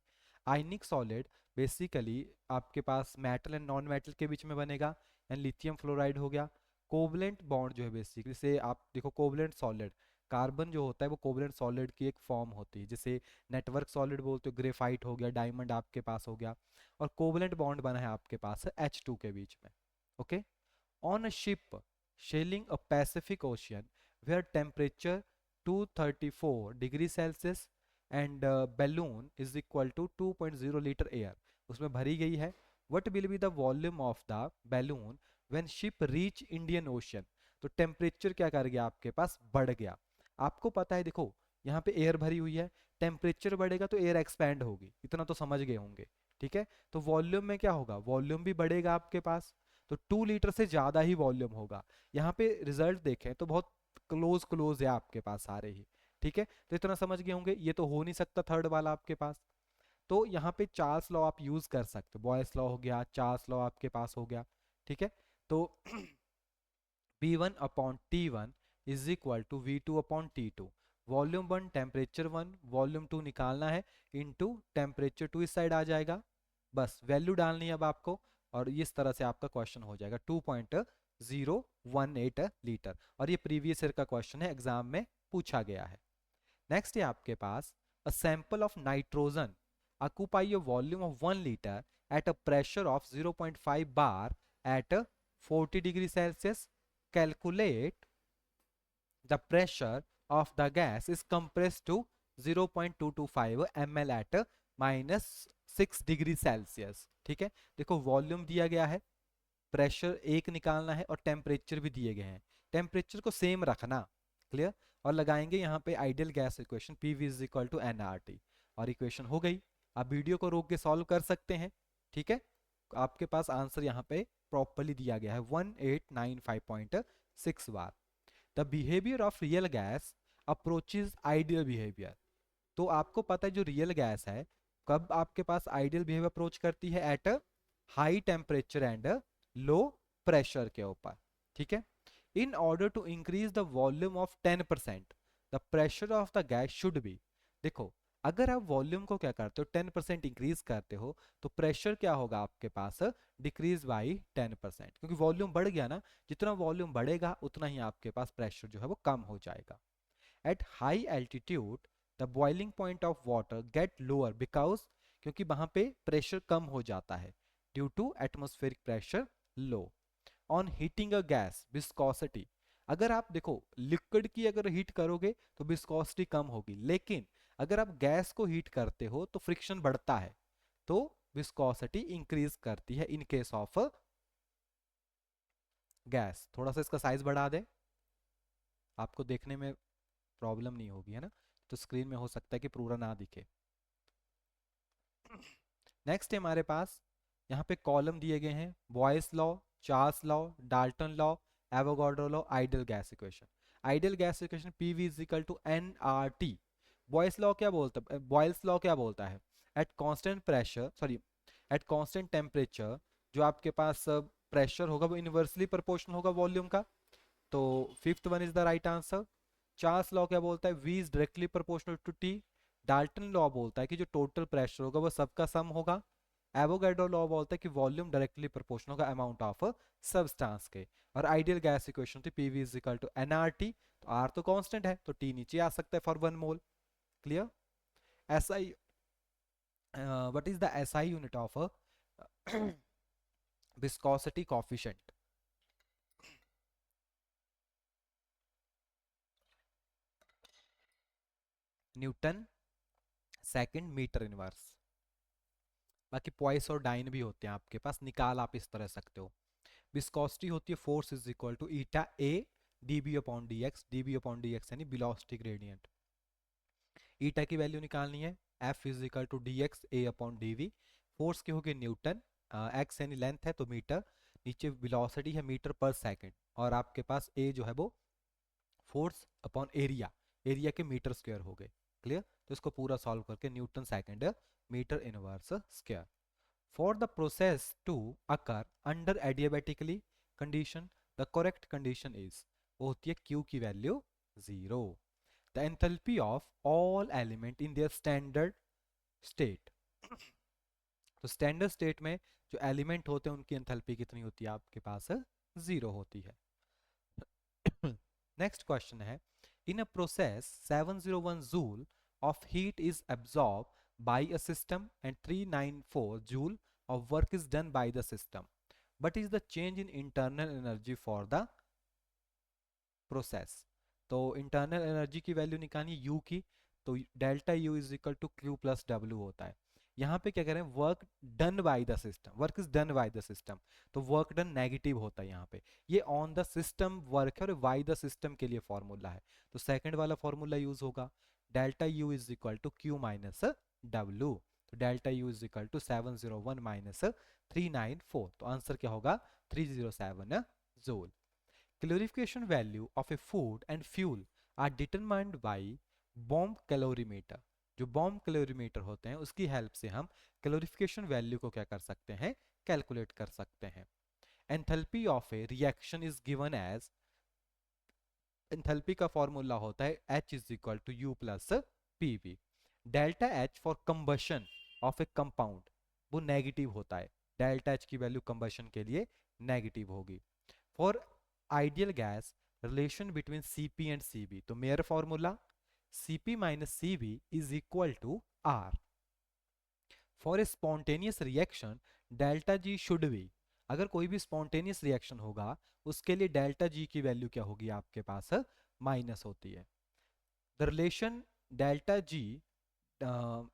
आयनिक सॉलिड बेसिकली आपके पास मेटल एंड नॉन मेटल के बीच में बनेगा, एंड लिथियम फ्लोराइड हो गया। कोवलेंट बॉन्ड जो है बेसिकली से आप देखो, कोवलेंट सॉलिड, कार्बन जो होता है वो कोवलेंट सॉलिड की एक फॉर्म होती है, जैसे नेटवर्क सॉलिड बोलते हो, ग्रेफाइट हो गया, डायमंड आपके पास हो गया, और कोवलेंट बॉन्ड बना है आपके पास H2 के बीच में। Okay, on a ship sailing a Pacific Ocean where temperature 234 degree Celsius and balloon is equal to 2.0 liter air, उसमें भरी गई है। What will be the volume of the balloon when ship reach Indian Ocean? तो टेम्परेचर क्या कर गया आपके पास, बढ़ गया। आपको पता है देखो, यहाँ पे एयर भरी हुई है, टेम्परेचर बढ़ेगा तो एयर एक्सपैंड होगी, इतना तो समझ गए होंगे, ठीक है। तो वॉल्यूम में क्या होगा, वॉल्यूम भी बढ़ेगा आपके पास, तो 2 लीटर से ज्यादा ही वॉल्यूम होगा। यहाँ पे रिजल्ट देखें तो बहुत क्लोज क्लोज है आपके पास सारे ही, ठीक है। तो इतना समझ गए होंगे, ये तो हो नहीं सकता थर्ड वाला आपके पास। तो यहाँ पे चार्ल्स लॉ आप यूज कर सकते हो, बॉयस लॉ हो गया, चार्ल्स लॉ आपके पास हो गया, ठीक है। तो V1/T1 is equal to V2/T2, volume 1 temperature 1, volume 2 निकालना है, इनटू टेम्परेचर 2 इस साइड आ जाएगा, बस वैल्यू डालनी है अब आपको, और इस तरह से आपका क्वेश्चन हो जाएगा 2.018 लीटर, और ये प्रीवियस ईयर का क्वेश्चन है, एग्जाम में पूछा गया है। नेक्स्ट है आपके पास, a sample of nitrogen occupy a volume of 1 litre at a pressure of 0.5 bar at 40 degree Celsius, calculate the pressure of the gas is compressed to 0.225 ml at -6 degree Celsius, ठीक है। देखो वॉल्यूम दिया गया है, प्रेशर एक निकालना है, और टेम्परेचर भी दिए गए हैं, टेम्परेचर को सेम रखना, क्लियर। और लगाएंगे यहाँ पे ideal gas equation PV is equal to NRT, और इक्वेशन हो गई। आप वीडियो को रोक के सॉल्व कर सकते हैं, ठीक है। आपके पास आंसर यहाँ पे प्रॉपरली दिया गया है 1895.6 bar. The behaviour of real gas approaches ideal behaviour, तो आपको पता है जो रियल गैस है कब आपके पास आइडियल बिहेवियर अप्रोच करती है, at high temperature and low pressure के ऊपर, ठीक है। In order to increase the volume of 10%, the pressure of the gas should be, देखो अगर आप वॉल्यूम को क्या करते हो 10% इंक्रीज करते हो, तो प्रेशर क्या होगा आपके पास, डिक्रीज बाई 10%, क्योंकि वॉल्यूम बढ़ गया ना, जितना वॉल्यूम बढ़ेगा उतना ही आपके पास प्रेशर जो है वो कम हो जाएगा। At high altitude the boiling point of water get lower because, क्योंकि वहां पे प्रेशर कम हो जाता है, due to atmospheric pressure low. On heating a gas viscosity, अगर आप देखो लिक्विड की अगर हीट करोगे तो विस्कोसिटी कम होगी, लेकिन अगर आप गैस को हीट करते हो तो फ्रिक्शन बढ़ता है, तो विस्कोसिटी इंक्रीज करती है इन केस ऑफ गैस। थोड़ा सा इसका साइज बढ़ा दे, आपको देखने में प्रॉब्लम नहीं होगी, है ना, तो स्क्रीन में हो सकता है कि पूरा ना दिखे। नेक्स्ट है हमारे पास यहाँ पे कॉलम दिए गए हैं, Boyle's law, Charles law, Dalton law, Avogadro law, ideal gas equation. Ideal gas equation PV is equal to NRT। Boyle's law क्या बोलता है, बॉयल्स लॉ क्या बोलता है, at constant pressure, sorry at constant temperature, जो आपके पास प्रेशर होगा वो इनवर्सली प्रोपोर्शनल होगा वॉल्यूम का, तो fifth one is the right answer. Charles law क्या बोलता है, V is directly proportional to T। Dalton law बोलता है कि जो टोटल प्रेशर होगा वो सबका सम होगा। एवोगैड्रो लॉ बोलता है कि वॉल्यूम डायरेक्टली प्रोपोर्शनल होगा अमाउंट ऑफ सब्सटेंस के। और आइडियल गैस इक्वेशन थी PV is equal to NRT, तो R तो कांस्टेंट है तो T नीचे आ सकता है फॉर 1 मोल, clear. SI, what is the SI unit of viscosity coefficient, newton second metre inverse. बाकी पॉइस और डाइन भी होते हैं आपके पास, निकाल आप इस तरह सकते हो। विस्कोसिटी होती है force is equal to eta a dB upon dx, dB upon dx यानी वेलोसिटी ग्रेडियंट। ईटा की वैल्यू निकालनी है, F is equal to dx a upon dv। Force की होगी न्यूटन, x यानी लेंथ है तो मीटर, नीचे वेलोसिटी है मीटर पर सेकंड, और आपके पास a जो है वो फोर्स अपॉन एरिया, एरिया के मीटर स्क्वायर हो गए। क्लियर? तो इसको पूरा सॉल्व करके newton second metre inverse square. For the process to occur under adiabatically condition, the correct condition is, वो होती है Q की value 0। The enthalpy of all element in their standard state, तो स्टैंडर्ड स्टेट में जो एलिमेंट होते हैं उनकी एंथैल्पी कितनी होती है आपके पास? 0 होती है। नेक्स्ट क्वेश्चन है, in a process 701 joule of heat is absorbed by a system and 394 joule of work is done by the system. What is the change in internal energy for the process? तो इंटरनल एनर्जी की वैल्यू निकालनी है U की, तो delta U is equal to Q plus W होता है। यहाँ पे क्या करें, work done by the system, work is done by the system, तो वर्क डन नेगेटिव होता है यहाँ पे। ये ऑन द सिस्टम वर्क है और बाय द सिस्टम के लिए फॉर्मूला है, तो सेकंड वाला फॉर्मूला यूज होगा, delta U is equal to Q minus W. तो delta U is equal to 701 माइनस 394, तो आंसर क्या होगा? 307 joule. Calorification value of a food and fuel are determined by bomb calorimeter। जो बॉम्ब कैलोरीमीटर होते हैं उसकी हेल्प से हम कैलोरिफिकेशन वैल्यू को क्या कर सकते हैं? कैलकुलेट कर सकते हैं। Enthalpy of a reaction is given as, enthalpy का फॉर्मूला होता है H is equal to U plus PV। Delta H for combustion of a compound वो नेगेटिव होता है, डेल्टा H की वैल्यू कंबशन के लिए नेगेटिव होगी। For ideal gas relation between Cp and Cv, तो Mayer formula Cp minus Cv is equal to R। For a spontaneous reaction delta G should be, अगर कोई भी स्पॉन्टेनियस रिएक्शन होगा उसके लिए डेल्टा G की वैल्यू क्या होगी आपके पास? माइनस होती है। The relation delta G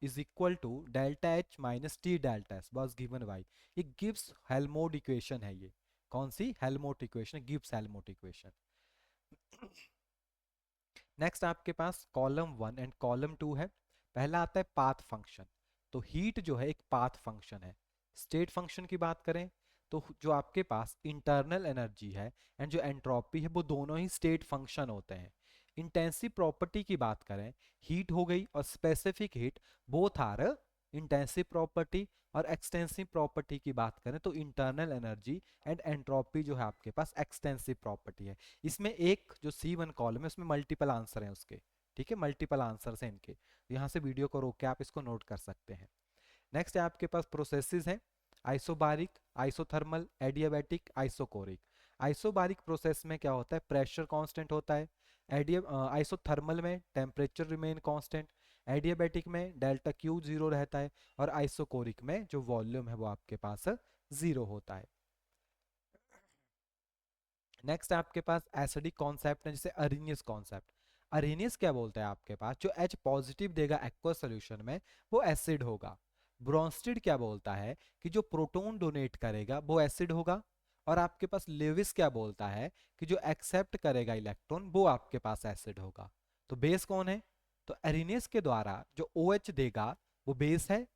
is equal to delta H minus T delta S was given by, ये गिब्स हेल्मोल्ट्ज इक्वेशन है। ये कौन सी? Helmholtz equation, Gibbs Helmholtz equation. Next आपके पास कॉलम 1 एंड कॉलम 2 है। पहला आता है पाथ फंक्शन, तो हीट जो है एक पाथ फंक्शन है। स्टेट फंक्शन की बात करें तो जो आपके पास इंटरनल एनर्जी है एंड जो एंट्रोपी है वो दोनों ही स्टेट फंक्शन होते हैं। इंटेंसिव प्रॉपर्टी की बात करें, हीट हो गई और specific heat, both are intensive property, और एक्सटेंसिव प्रॉपर्टी की बात करें तो इंटरनल एनर्जी एंड एंट्रोपी जो है आपके पास एक्सटेंसिव प्रॉपर्टी है। इसमें एक जो C1 कॉलम है उसमें मल्टीपल आंसर हैं उसके, ठीक है, मल्टीपल आंसर्स हैं इनके, यहाँ से वीडियो को रोक के आप इसको नोट कर सकते हैं। नेक्स्ट है आपके पास प्रोसेसेस हैं, isobaric, isothermal, adiabatic, isochoric. Isobaric process में क्या होता है? प्रेशर कांस्टेंट होता है। आइसोथर्मल में टेम्परेचर रिमेन कांस्टेंट, एडियाबैटिक में डेल्टा क्यू 0 रहता है, और आइसोकोरिक में जो वॉल्यूम है वो आपके पास 0 होता है। नेक्स्ट आपके पास एसिडिक कॉन्सेप्ट है, जैसे अरेनियस कॉन्सेप्ट। अरेनियस क्या बोलता है आपके पास? जो H पॉजिटिव देगा एक्वा सोल्यूशन में वो एसिड होगा। ब्रोंस्टेड क्या बोलता है कि जो प्रोटॉन डोनेट करेगा वो एसिड होगा। और आपके पास लेविस क्या बोलता है कि जो एक्सेप्ट करेगा इलेक्ट्रॉन वो आपके पास एसिड होगा। तो बेस कौन है? तो अरेनियस के द्वारा जो OH देगा वो बेस है,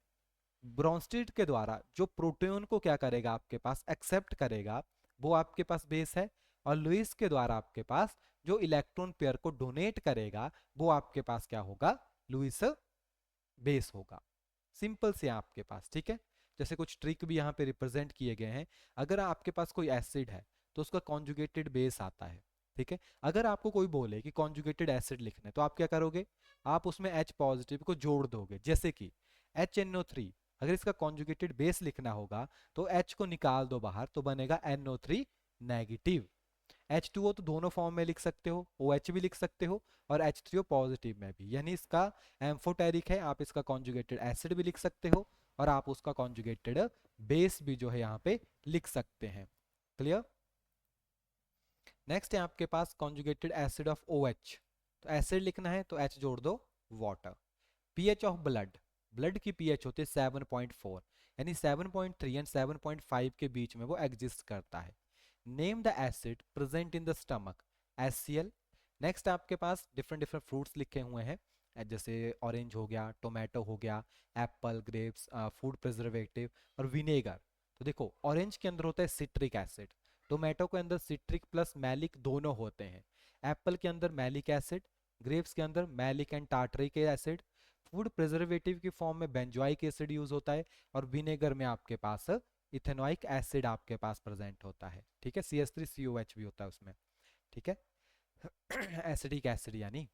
ब्रोंस्टेड के द्वारा जो प्रोटॉन को क्या करेगा आपके पास एक्सेप्ट करेगा वो आपके पास बेस है, और लुईस के द्वारा आपके पास जो इलेक्ट्रॉन पेयर को डोनेट करेगा वो आपके पास क्या होगा? लुईस बेस होगा। सिंपल से आपके पास, ठीक है। जैसे कुछ ट्रिक भी यहाँ पे रिप्रेजेंट किए गए हैं। अगर आपके पास कोई एसिड है तो उसका कॉन्जुगेटेड बेस आता है, ठीक है। अगर आपको कोई बोले कि कॉन्जुगेटेड एसिड लिखना है तो आप क्या करोगे? आप उसमें H पॉजिटिव को जोड़ दोगे, जैसे कि HNO3, अगर इसका कॉन्जुगेटेड बेस लिखना होगा तो H को निकाल दो बाहर तो बनेगा NO3 नेगेटिव। H2O तो दोनों फॉर्म में लिख सकते हो, OH भी लिख सकते हो और H3O पॉजिटिव में भी, यानी इसका एम्फोटेरिक है, आप इसका कॉन्जुगेटेड एसिड भी लिख सकते हो और आप उसका कॉन्जुगेटेड बेस भी जो है यहाँ पे लिख सकते हैं। क्लियर? नेक्स्ट है आपके पास कॉन्जुगेटेड एसिड ऑफ OH, तो एसिड लिखना है तो H जोड़ दो, water. PH of blood, blood की पीएच होती है 7.4, यानी 7.3 एंड 7.5 के बीच में वो एग्जिस्ट करता है। Name the acid present in the stomach, HCl। Next आपके पास डिफरेंट डिफरेंट फ्रूट्स लिखे हुए हैं, जैसे ऑरेंज हो गया, टोमेटो हो गया, एप्पल, ग्रेप्स, फूड प्रिजर्वेटिव और विनेगर। तो देखो ऑरेंज के अंदर होता है सिट्रिक एसिड, टोमेटो के अंदर सिट्रिक प्लस मैलिक दोनों होते हैं, एप्पल के अंदर मैलिक एसिड, ग्रेप्स के अंदर malic and tartaric acid, food preservative की फॉर्म में बेंजोइक एसिड यूज होता है, और विनेगर में आपके पास इथेनोइक एसिड आपके पास प्रेजेंट होता है। ठीक है, CH3COH भी होता है उसमें। ठीक है, एसिडिक एसिड यानी।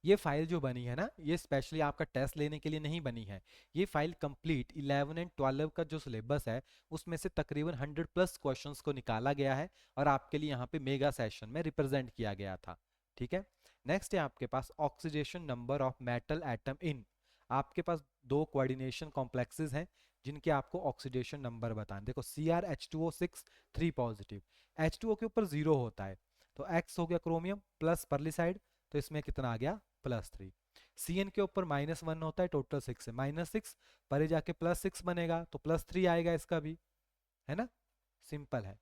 ये फाइल जो बनी है ना, ये स्पेशली आपका टेस्ट लेने के लिए नहीं बनी है। ये फाइल कंप्लीट 11 एंड 12 का जो सिलेबस है उसमें से तकरीबन 100 प्लस क्वेश्चंस को निकाला गया है और आपके लिए यहाँ पे मेगा सेशन में रिप्रेजेंट किया गया था। ठीक है, नेक्स्ट है आपके पास oxidation number of metal atom in. आपके पास दो कोऑर्डिनेशन कॉम्प्लेक्सेस हैं जिनके आपको ऑक्सीडेशन नंबर बताना। देखो CrH2O6 3 पॉजिटिव, H2O के ऊपर 0 होता है, तो X हो गया क्रोमियम प्लस परलिसाइड, तो इसमें कितना आ गया +3। Cn के ऊपर -1 होता है, टोटल 6 है, -6 परे जाके +6 बनेगा तो +3 आएगा इसका भी, है ना, सिंपल है।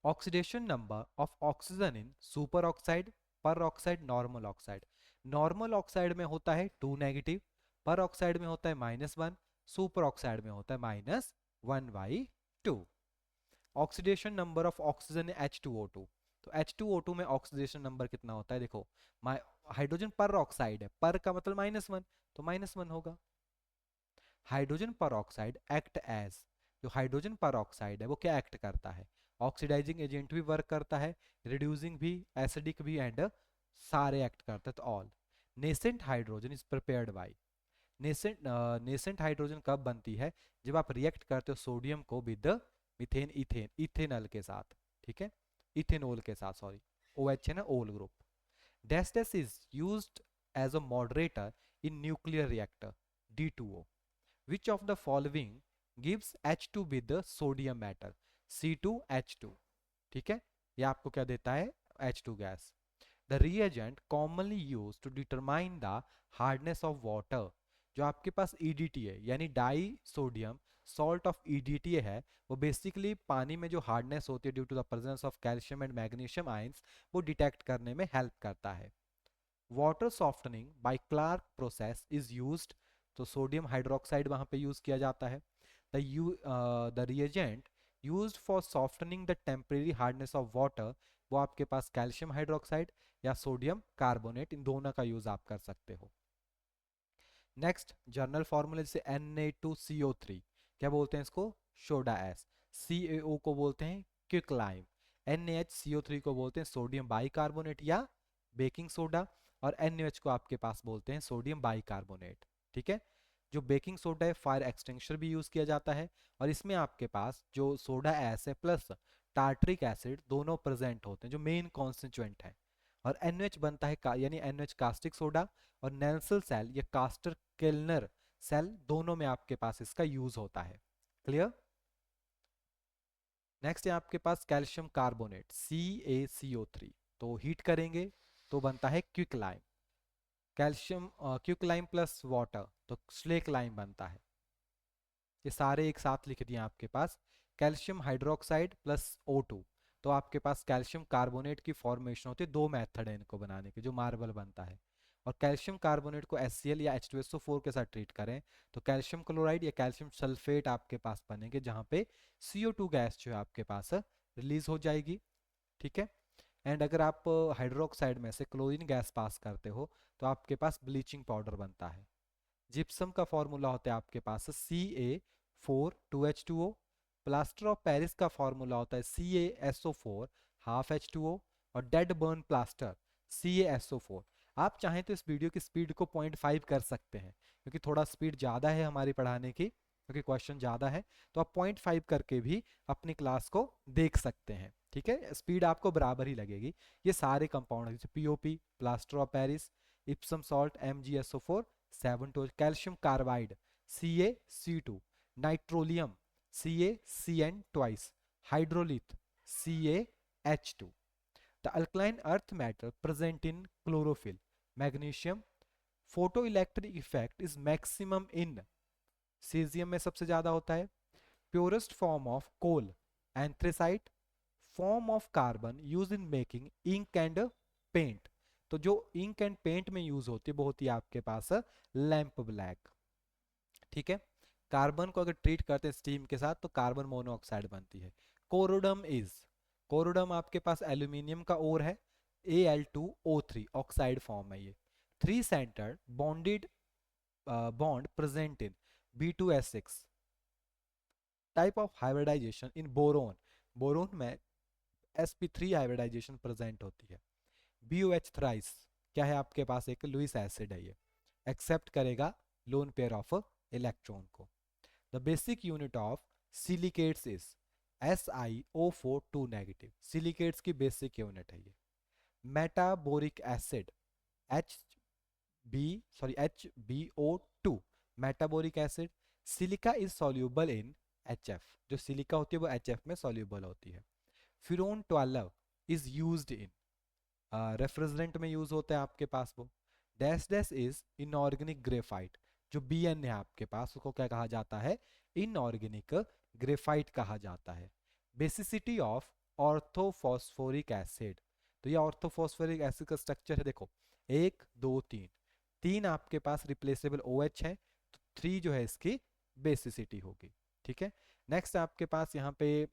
Oxidation number of oxygen in super oxide, per oxide, normal oxide. Normal oxide में होता है 2 नेगेटिव, पर ऑक्साइड में होता है -1, सुपर ऑक्साइड में होता है -1/2। Oxidation number of oxygen H2O2, तो H2O2 में ऑक्सीडेशन नंबर कितना होता है, देखो हाइड्रोजन पर ऑक्साइड है, पर का मतलब -1, तो -1 होगा। हाइड्रोजन पर ऑक्साइड एक्ट एज, जो हाइड्रोजन पर ऑक्साइड है वो क्या एक्ट करता है, ऑक्सीडाइजिंग एजेंट भी वर्क करता है, रिड्यूसिंग भी, एसिडिक भी, एंड सारे एक्ट करते हैं। तो all nascent hydrogen is prepared by, nascent hydrogen कब बनती है, जब आप रिएक्ट करते हो सोडियम को विद मीथेन, इथेन, इथेनॉल के साथ। ठीक है, इथेनॉल के साथ, सॉरी, OH है ना, ओल ग्रुप। डेस्टेस is used as a moderator in nuclear reactor, D2O। Which of the following gives H2 with the sodium metal, C2H2। ठीक है, ये आपको क्या देता है, H2 gas. The reagent commonly used to determine the hardness of water, जो आपके पास EDTA है यानी die sodium salt of EDTA है, वो बेसिकली पानी में जो हार्डनेस होती है due to the presence of calcium and magnesium ions, वो डिटेक्ट करने में हेल्प करता है। Water softening by Clark process is used, तो सोडियम हाइड्रोक्साइड वहां पे यूज किया जाता है। The reagent used for softening the temporary hardness of water, वो आपके पास कैल्शियम हाइड्रोक्साइड या सोडियम कार्बोनेट, इन दोनों का यूज आप कर सकते हो। नेक्स्ट जर्नल फॉर्मूले जैसे Na2CO3, क्या बोलते हैं इसको, सोडा एस। CaO को बोलते हैं क्विकलाइम, NaHCO3 को बोलते हैं सोडियम बाइकार्बोनेट या बेकिंग सोडा, और NaOH को आपके पास बोलते हैं सोडियम बाइकार्बोनेट। ठीक है, जो बेकिंग सोडा है फायर एक्सटिंग्विशर भी यूज किया जाता है, और इसमें आपके पास जो सोडा एस है प्लस टार्ट्रिक एसिड दोनों प्रेजेंट होते हैं जो मेन कॉन्स्टिट्यूएंट है, और NaOH बनता है यानी NaOH कास्टिक सोडा, और नेल्सल सेल या कास्टर केल्नर सेल दोनों में आपके पास इसका यूज होता है। क्लियर। नेक्स्ट है आपके पास कैल्शियम कार्बोनेट CaCO3, तो हीट करेंगे तो बनता है quick lime, calcium quick lime plus water तो स्लेक लाइम बनता है। ये सारे एक साथ लिख दिए आपके पास। कैल्शियम हाइड्रोक्साइड प्लस O2, तो आपके पास कैल्शियम कार्बोनेट की फॉर्मेशन होती है, दो मेथड है इनको बनाने के, जो मार्बल बनता है। और कैल्शियम कार्बोनेट को HCl या H2SO4 के साथ ट्रीट करें तो कैल्शियम क्लोराइड या कैल्शियम सल्फेट आपके पास बनेंगे, जहाँ पे CO2 गैस जो है आपके पास रिलीज हो जाएगी। ठीक है, एंड अगर आप हाइड्रोक्साइड में से क्लोरीन गैस पास करते हो तो आपके पास ब्लीचिंग पाउडर बनता है। जिप्सम का फॉर्मूला होता है आपके पास Ca4 2H2O, plaster of Paris का फॉर्मूला होता है CaSO4 ½ H2O, और डेड बर्न प्लास्टर CaSO4। आप चाहें तो इस वीडियो की स्पीड को 0.5 कर सकते हैं, क्योंकि थोड़ा स्पीड ज़्यादा है हमारी पढ़ाने की, क्योंकि क्वेश्चन ज़्यादा है, तो आप 0.5 करके भी अपनी क्लास को देख सकते हैं। ठीक है, स्पीड आपको बराबर ही लगेगी। ये सारे कंपाउंड जैसे POP plaster of Paris, Epsom salt MgSO4 7 two, calcium carbide CaC2, nitrolim CaCN twice, hydrolith CaH2। The alkaline earth matter present in chlorophyll, magnesium, photoelectric effect is maximum in, caesium में सबसे ज्यादा होता है, purest form of coal anthracite, form of carbon use in making ink and paint, तो जो इंक एंड पेंट में यूज होती है वो होती है आपके पास लैंप ब्लैक। ठीक है, कार्बन को अगर ट्रीट करते हैं स्टीम के साथ तो कार्बन मोनोऑक्साइड बनती है। कोरोडम इज, कोरोडम आपके पास एल्यूमिनियम का ओर है, Al2O3 ऑक्साइड फॉर्म है ये। Three centred bonded bond present in B2S6, type of hybridization in boron, boron में sp3 हाइब्रिडाइजेशन प्रेजेंट होती है। BOH थ्राइस क्या है आपके पास, एक लुइस एसिड है ये, एक्सेप्ट करेगा लोन पेयर ऑफ इलेक्ट्रॉन को। The basic unit of silicates is SiO4 negative, silicates की बेसिक यूनिट है ये। Metaboric acid HBO2 metaboric acid, silica is soluble in HF, जो सिलिका होती है वो HF में सॉल्यूबल होती है। Freon 12 is used in, refrigerant में यूज होता है आपके पास वो। Dash dash is inorganic graphite, जो BN है आपके पास उसको क्या कहा जाता है, इनऑर्गेनिक ग्रेफाइट कहा जाता है। बेसिसिटी ऑफ ऑर्थोफॉस्फोरिक एसिड, तो ये ऑर्थोफॉस्फोरिक एसिड का स्ट्रक्चर है देखो, 1 2 3, 3 आपके पास रिप्लेसेबल OH है, तो 3 जो है इसकी बेसिसिटी होगी। ठीक है, नेक्स्ट आपके पास यहाँ पे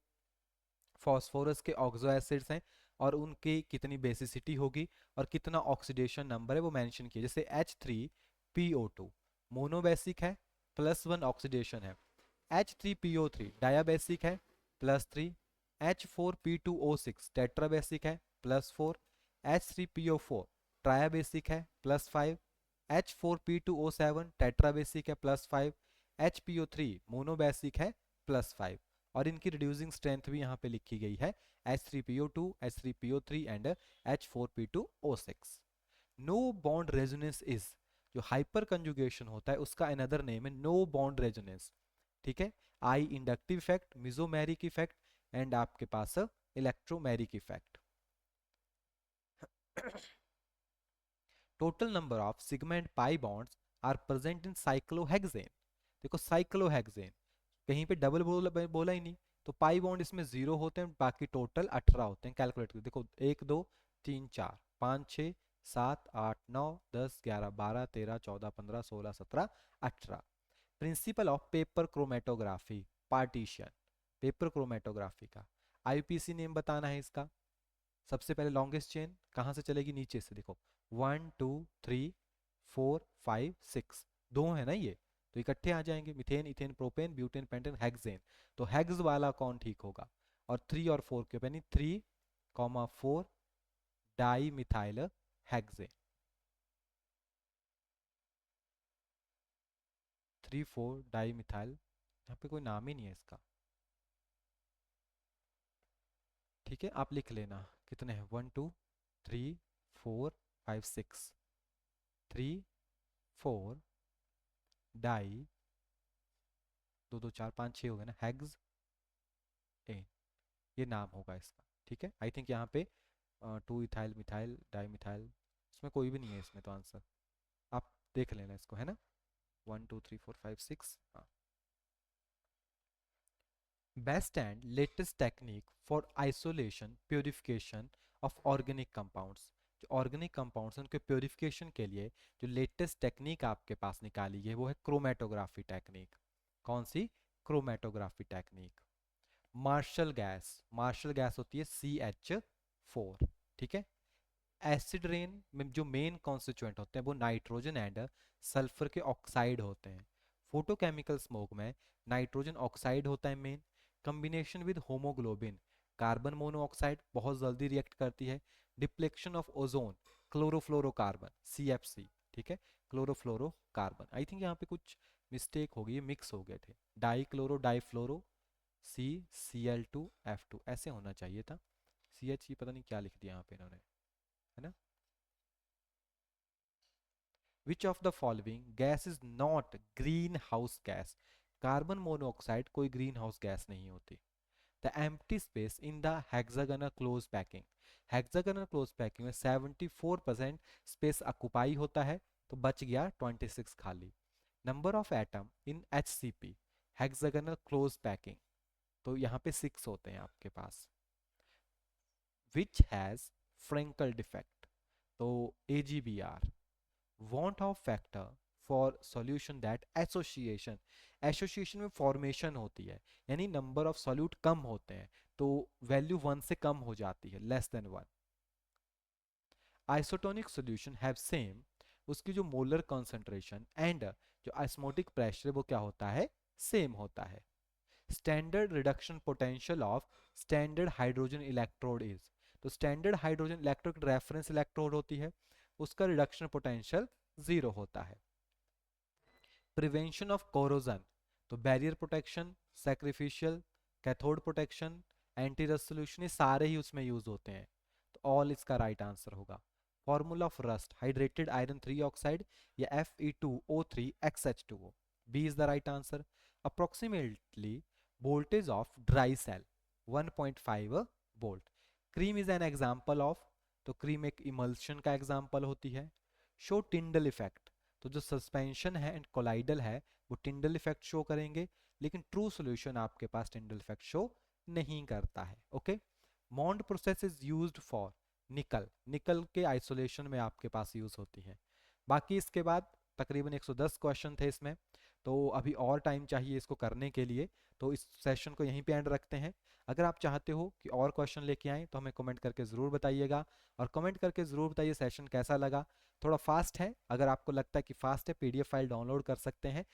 फॉस्फोरस के ऑक्सो एसिड्स हैं और उनकी कितनी बेसिसिटी होगी और कितना ऑक्सीडेशन नंबर है वो मेंशन किया, जैसे H3PO2 मोनोबेसिक है, +1 ऑक्सीडेशन है। H3PO3 डायाबेसिक है, +3। H4P2O6 टेट्राबेसिक है, +4। H3PO4 ट्रायाबेसिक है, +5। H4P2O7 टेट्राबेसिक है, +5। HPO3 मोनोबेसिक है, +5। और इनकी रिड्यूसिंग स्ट्रेंथ भी यहाँ पे लिखी गई है, H3PO2, H3PO3 and H4P2O6। No bond resonance is, जो हाइपर कंजुगेशन होता है उसका अनदर नेम है नो बॉन्ड रेजोनेंस। ठीक है, I inductive effect, mesomeric effect and आपके पास electromeric effect. Total number of sigma and pi bonds are present in cyclohexane, देखो साइक्लोहेक्सेन कहीं पे डबल बोला ही नहीं, तो पाई बॉन्ड इसमें 0 होते हैं, बाकी टोटल 18 होते हैं। कैलकुलेट कर देखो, 1 2 3 4 5 6 7 8 9 10 11 12 13 14 15 16 17 18। Principle of paper chromatography, partition, paper chromatography का IPC नेम बताना है इसका। सबसे पहले लॉन्गेस्ट चेन कहाँ से चलेगी, नीचे से देखो, 1 2 3 4 5 6, दो है ना ये, तो इकट्ठे आ जाएंगे, methane ethane propane butane pentane hexane, तो हेक्स वाला कौन ठीक होगा, और 3 और 4 के यानी 3,4 di methyl hexane, 3,4 di methyl, यहाँ पे कोई नाम ही नहीं है इसका। ठीक है, आप लिख लेना कितने हैं, 1 2 3 4 5 6, 3 4 डाई, 2 2 4 5 6 हो गए ना, हेग्स एन, ये नाम होगा इसका। ठीक है, आई थिंक यहाँ पे 2 इथाइल मिथाइल डाई मिथाइल, इसमें कोई भी नहीं है इसमें तो आंसर, आप देख लेना इसको, है ना, 1 2 3 4 5 6। हाँ, best and latest technique for isolation purification of organic compounds, जो ऑर्गेनिक कंपाउंड्स हैं उनके प्योरिफिकेशन के लिए जो लेटेस्ट टेक्निक आपके पास निकाली है वो है क्रोमेटोग्राफी टेक्निक। कौन सी, क्रोमेटोग्राफी टेक्निक। मार्शल गैस होती है CH4। ठीक है, एसिड रेन में जो मेन कॉन्स्टिट्यूएंट होते हैं वो नाइट्रोजन एंड सल्फर के ऑक्साइड होते हैं। फोटोकेमिकल स्मोक में नाइट्रोजन ऑक्साइड होता है main, combination with haemoglobin carbon monoxide बहुत जल्दी रिएक्ट करती है। Deflection of ozone chlorofluorocarbon CFC। ठीक है, क्लोरोफ्लोरोकार्बन, आई थिंक यहाँ पे कुछ मिस्टेक हो गई, ये मिक्स हो गए थे, डाई क्लोरो डाई फ्लोरो Cl2F2 ऐसे होना चाहिए था, CH की पता नहीं क्या लिख दिया यहाँ पे इन्होंने, है ना। विच of the following gas is not green house gas, carbon monoxide कोई ग्रीन हाउस गैस नहीं होती। The empty space in the hexagonal close packing, hexagonal close packing में 74% स्पेस ऑक्युपाई होता है, तो बच गया 26 खाली। Number of atom in HCP hexagonal close packing, तो यहाँ पे 6 होते हैं आपके पास। विच हैज फ्रेंकल डिफेक्ट, तो AGBR। want of factor for solution that association, association में फॉर्मेशन होती है, यानी नंबर ऑफ सॉल्यूट कम होते हैं, तो वैल्यू 1 से कम हो जाती है, less than 1। Isotonic solution have same, उसकी जो मोलर कॉन्सेंट्रेशन एंड जो आइस्मोटिक प्रेशर है वो क्या होता है, सेम होता है। Standard reduction potential of standard hydrogen electrode is, तो standard hydrogen electrode reference electrode होती है, उसका रिडक्शन पोटेंशियल 0 होता है। प्रिवेंशन ऑफ कोरोजन, तो barrier protection, sacrificial, cathode protection, anti rust solution, ये सारे ही उसमें यूज होते हैं, तो ऑल इसका राइट आंसर होगा। Formula of rust, hydrated iron 3 oxide या Fe2O3XH2O, B is the right answer. Approximately voltage of dry cell 1.5 volt. Cream is an example of, तो क्रीम एक इमल्शन का एग्जाम्पल होती है। शो टिंडल इफेक्ट, तो जो सस्पेंशन है एंड कोलाइडल है वो टिंडल इफेक्ट शो करेंगे, लेकिन ट्रू सॉल्यूशन आपके पास टिंडल इफेक्ट शो नहीं करता है। Okay, Mond process is used for nickel, nickel के आइसोलेशन में आपके पास यूज होती है। बाकी इसके बाद तकरीबन 110 क्वेश्चन थे इसमें, तो अभी और टाइम चाहिए इसको करने के लिए, तो इस सेशन को यहीं पे एंड रखते हैं। अगर आप चाहते हो कि और क्वेश्चन लेके आएँ तो हमें कमेंट करके ज़रूर बताइएगा, और कमेंट करके ज़रूर बताइए सेशन कैसा लगा। थोड़ा फास्ट है, अगर आपको लगता है कि फास्ट है, PDF फाइल डाउनलोड कर सकते हैं,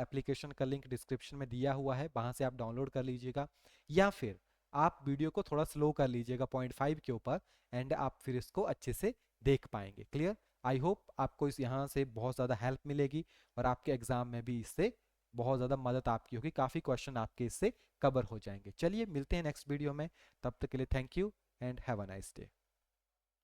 एप्लीकेशन का लिंक डिस्क्रिप्शन में दिया हुआ है, वहाँ से आप डाउनलोड कर लीजिएगा, या फिर आप वीडियो को थोड़ा स्लो कर लीजिएगा 0.5 के ऊपर, एंड आप फिर इसको अच्छे से देख पाएंगे। क्लियर? आई होप आपको इस यहाँ से बहुत ज़्यादा हेल्प मिलेगी, और आपके एग्जाम में भी इससे बहुत ज़्यादा मदद आपकी होगी, काफ़ी क्वेश्चन आपके इससे कवर हो जाएंगे। चलिए मिलते हैं नेक्स्ट वीडियो में, तब तक के लिए thank you and have a nice day.